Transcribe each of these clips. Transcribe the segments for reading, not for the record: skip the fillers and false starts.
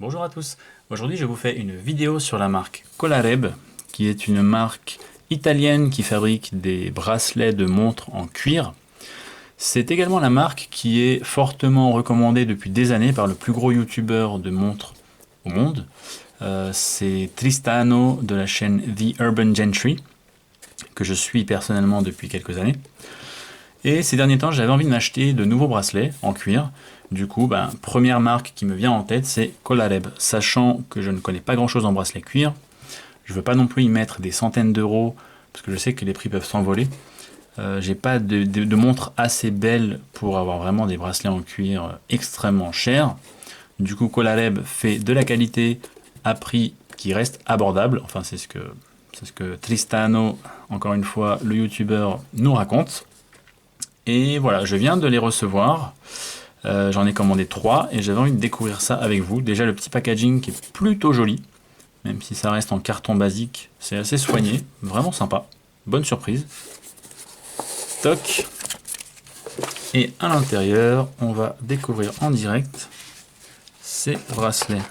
Bonjour à tous, aujourd'hui je vous fais une vidéo sur la marque Colareb, qui est une marque italienne qui fabrique des bracelets de montres en cuir. C'est également la marque qui est fortement recommandée depuis des années par le plus gros youtubeur de montres au monde. C'est Tristano de la chaîne The Urban Gentry, que je suis personnellement depuis quelques années. Et ces derniers temps, j'avais envie de m'acheter de nouveaux bracelets en cuir. Du coup, première marque qui me vient en tête, c'est Colareb. Sachant que je ne connais pas grand chose en bracelet cuir, je ne veux pas non plus y mettre des centaines d'euros, parce que je sais que les prix peuvent s'envoler. J'ai pas de montre assez belle pour avoir vraiment des bracelets en cuir extrêmement chers. Du coup, Colareb fait de la qualité à prix qui reste abordable. Enfin, c'est ce que Tristano, encore une fois, le youtubeur, nous raconte. Et voilà, je viens de les recevoir. J'en ai commandé 3 et j'avais envie de découvrir ça avec vous. Déjà le petit packaging qui est plutôt joli, même si ça reste en carton basique, c'est assez soigné, vraiment sympa. Bonne surprise. Toc. Et à l'intérieur, on va découvrir en direct ces bracelets.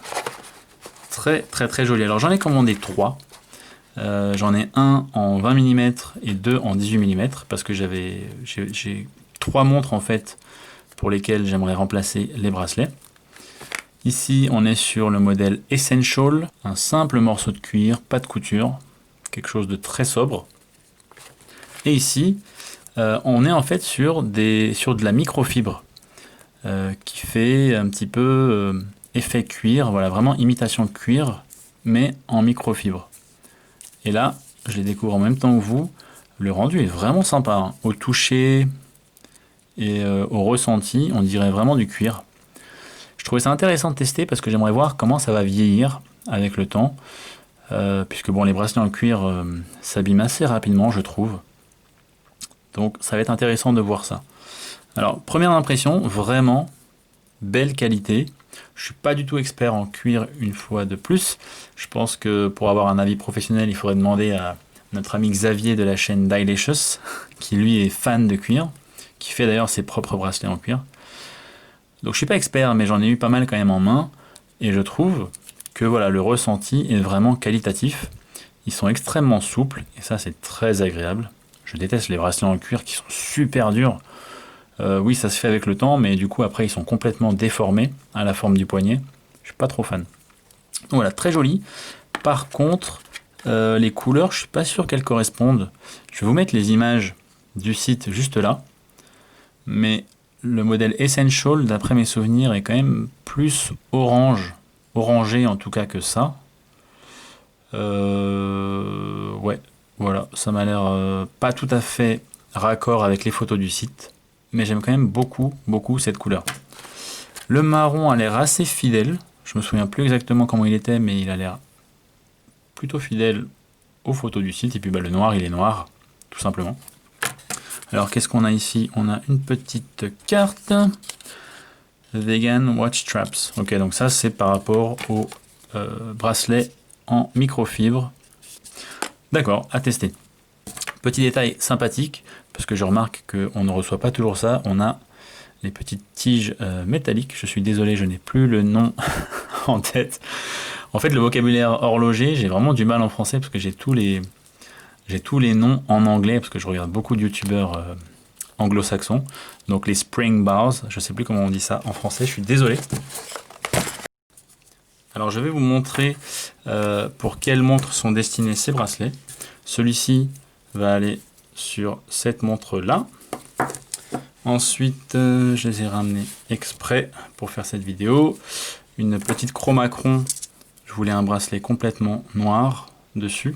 Très très très joli. Alors j'en ai commandé 3. J'en ai un en 20 mm et 2 en 18 mm parce que j'ai 3 montres en fait pour lesquelles j'aimerais remplacer les bracelets. Ici, on est sur le modèle Essential, un simple morceau de cuir, pas de couture, quelque chose de très sobre. Et ici, on est en fait sur de la microfibre qui fait un petit peu effet cuir, voilà, vraiment imitation de cuir, mais en microfibre. Et là, je les découvre en même temps que vous. Le rendu est vraiment sympa, hein. Au toucher et au ressenti, on dirait vraiment du cuir. Je trouvais ça intéressant de tester parce que j'aimerais voir comment ça va vieillir avec le temps. Puisque bon, les bracelets en cuir s'abîment assez rapidement, je trouve. Donc ça va être intéressant de voir ça. Alors, première impression, vraiment belle qualité. Je suis pas du tout expert en cuir une fois de plus. Je pense que pour avoir un avis professionnel, il faudrait demander à notre ami Xavier de la chaîne Dylicious, qui lui est fan de cuir, qui fait d'ailleurs ses propres bracelets en cuir. Donc je suis pas expert, mais j'en ai eu pas mal quand même en main, et je trouve que voilà, le ressenti est vraiment qualitatif. Ils sont extrêmement souples, et ça c'est très agréable. Je déteste les bracelets en cuir qui sont super durs. Oui, ça se fait avec le temps, mais du coup après ils sont complètement déformés à la forme du poignet. Je suis pas trop fan. Donc voilà, très joli. Par contre, les couleurs, je suis pas sûr qu'elles correspondent. Je vais vous mettre les images du site juste là, mais le modèle Essential, d'après mes souvenirs, est quand même plus orangé en tout cas que ça. Ouais, voilà, ça m'a l'air pas tout à fait raccord avec les photos du site, mais j'aime quand même beaucoup, beaucoup cette couleur. Le marron a l'air assez fidèle. Je me souviens plus exactement comment il était, mais il a l'air plutôt fidèle aux photos du site. Et puis le noir, il est noir, tout simplement. Alors qu'est-ce qu'on a ici? On a une petite carte. Vegan Watch Straps. Ok, donc ça c'est par rapport au bracelet en microfibre. D'accord, à tester. Petit détail sympathique, parce que je remarque qu'on ne reçoit pas toujours ça. On a les petites tiges métalliques. Je suis désolé, je n'ai plus le nom en tête. En fait, le vocabulaire horloger, j'ai vraiment du mal en français parce que j'ai tous les noms en anglais parce que je regarde beaucoup de youtubeurs anglo-saxons. Donc les spring bars, je ne sais plus comment on dit ça en français, je suis désolé. Alors je vais vous montrer pour quelles montres sont destinés ces bracelets. Celui-ci va aller sur cette montre-là. Ensuite, je les ai ramenés exprès pour faire cette vidéo. Une petite Chromacron, je voulais un bracelet complètement noir dessus.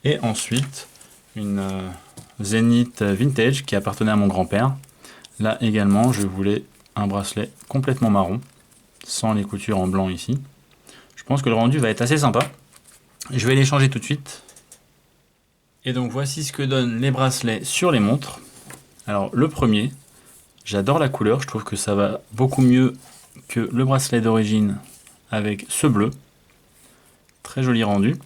Et ensuite, une Zenith Vintage qui appartenait à mon grand-père. Là également, je voulais un bracelet complètement marron, sans les coutures en blanc ici. Je pense que le rendu va être assez sympa. Je vais les changer tout de suite. Et donc voici ce que donnent les bracelets sur les montres. Alors le premier, j'adore la couleur, je trouve que ça va beaucoup mieux que le bracelet d'origine avec ce bleu. Très joli rendu.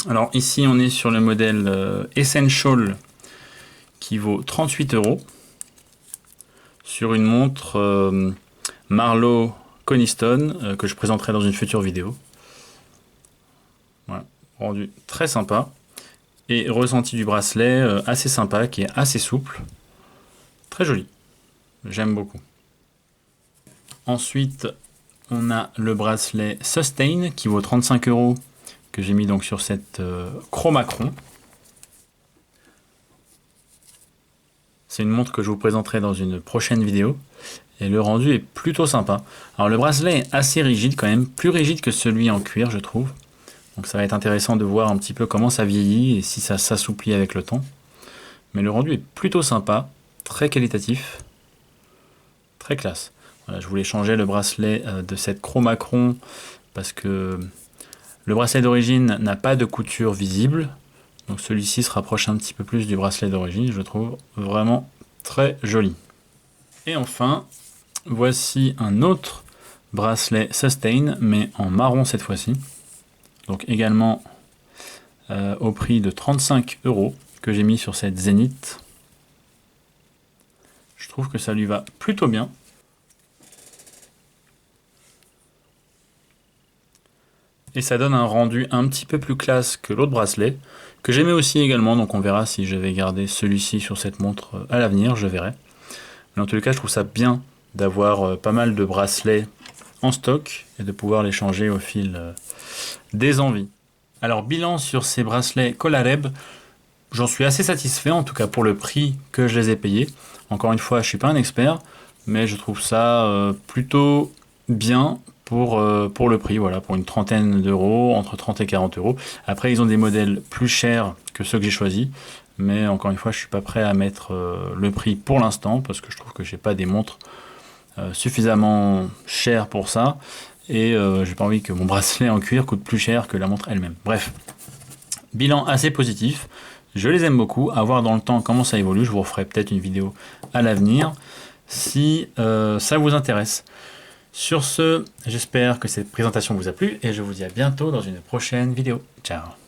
Alors ici on est sur le modèle Essential qui vaut 38 € sur une montre Marlowe Conistone que je présenterai dans une future vidéo. Voilà, rendu très sympa. Et ressenti du bracelet assez sympa, qui est assez souple. Très joli. J'aime beaucoup. Ensuite, on a le bracelet Sustain qui vaut 35 €, que j'ai mis donc sur cette Chromacron. C'est une montre que je vous présenterai dans une prochaine vidéo. Et le rendu est plutôt sympa. Alors le bracelet est assez rigide quand même, plus rigide que celui en cuir je trouve. Donc ça va être intéressant de voir un petit peu comment ça vieillit et si ça s'assouplit avec le temps. Mais le rendu est plutôt sympa, très qualitatif, très classe. Voilà, je voulais changer le bracelet de cette Chromacron parce que le bracelet d'origine n'a pas de couture visible. Donc celui-ci se rapproche un petit peu plus du bracelet d'origine, je le trouve vraiment très joli. Et enfin, voici un autre bracelet Sustain, mais en marron cette fois-ci. Donc également au prix de 35 € que j'ai mis sur cette Zénith. Je trouve que ça lui va plutôt bien. Et ça donne un rendu un petit peu plus classe que l'autre bracelet, que j'aimais aussi également, donc on verra si je vais garder celui-ci sur cette montre à l'avenir, je verrai. Mais en tout cas, je trouve ça bien d'avoir pas mal de bracelets en stock et de pouvoir les changer au fil des envies. Alors bilan sur ces bracelets Colareb, j'en suis assez satisfait, en tout cas pour le prix que je les ai payés. Encore une fois, je suis pas un expert, mais je trouve ça plutôt bien pour le prix, voilà, pour une trentaine d'euros, entre 30 et 40 €. Après, ils ont des modèles plus chers que ceux que j'ai choisis, mais encore une fois, je suis pas prêt à mettre le prix pour l'instant, parce que je trouve que j'ai pas des montres suffisamment chères pour ça, et j'ai pas envie que mon bracelet en cuir coûte plus cher que la montre elle-même. Bref, bilan assez positif. Je les aime beaucoup, à voir dans le temps comment ça évolue, je vous referai peut-être une vidéo à l'avenir, si ça vous intéresse. Sur ce, j'espère que cette présentation vous a plu, et je vous dis à bientôt dans une prochaine vidéo. Ciao!